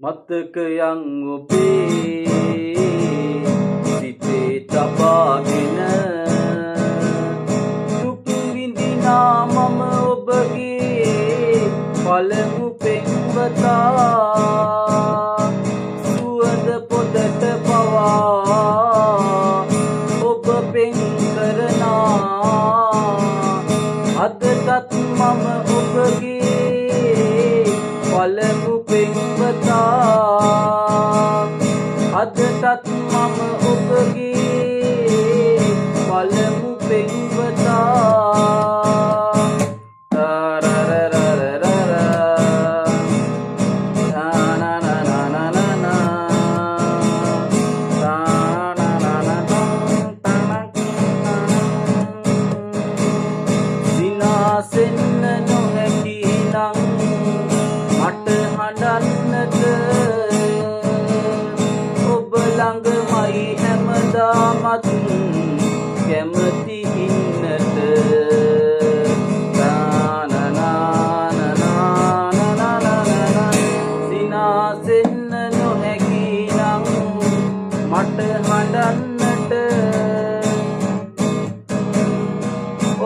මතකයන් ඔබේ සිතේ තබාගෙන දුක් විඳිනා මම ඔබගේ පළමු පෙම්වතා සුවඳ පොදට පවා ඔබ පෙන් කරනා අදටත් මම ඔබගේ පළමු පෙම්වතා අදටත් මම ඔබගේ පළමු පෙම්වතා සිනාසෙන්න නොහැකි නම් මට හඬන්නට ඔබ ළඟමයි හැමදාමත් කැමති ඉන්නට සිනාසෙන්න නොහැකි නම් මට හඬන්නට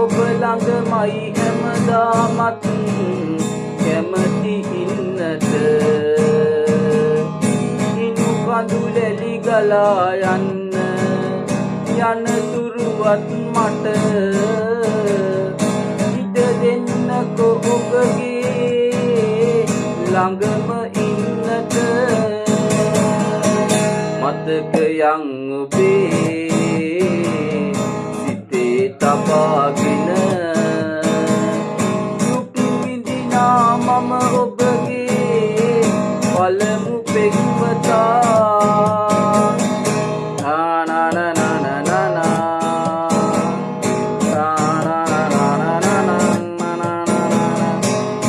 ඔබ ළඟමයි හැමදාමත් කැමති ඉන්නට ඉනු කඳුලැලි ගලා යන්න යනතුරුවත් මට ඉඩ දෙන්නකෝ ඔබගේ ළඟම ඉන්නට මතකයන් ඔබේ සිතේ තබාගෙන මම ඔබගේ පළමු පෙම්වතා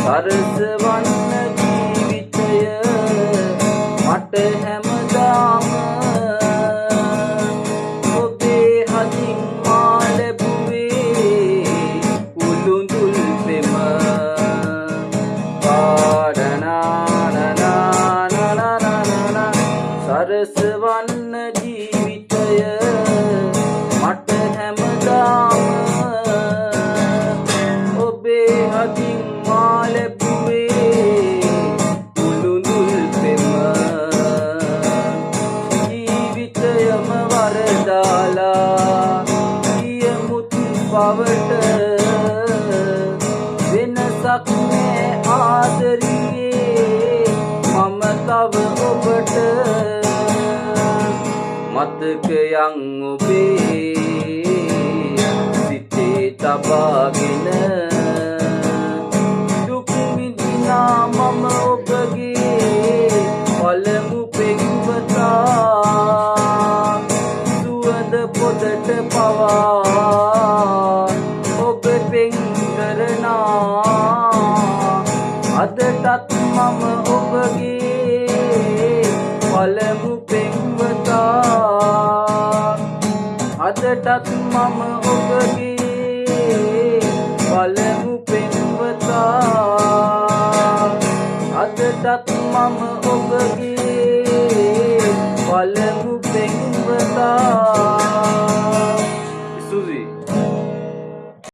සරසවන්න ජීවිතය මට හැමදාම ඔබේ හදින් මා ලැබුවේ උළුඳුල් පෙම සරසවන්න ජීවිතය මට හැමදාම ඔබේ හදින් මා ලැබුවේ උළුඳුල් පෙම ජීවිතයම වරදාලා ගියමුත් පවට වෙනසක් නෑ ආදරියේ මම තව ඔබට මතකයන් ඔබේ සිතේ තබාගෙන දුක් විඳිනා මම ඔබගේ පළමු පෙම්වතා සුවඳ පොදට පවා ඔබ පෙන් කරනා අදටත් මම ඔබගේ පළමු පෙම්වතා අදටත් මම ඔබගේ පළමු පෙම්වතා අදටත් මම ඔබගේ පළමු පෙම්වතා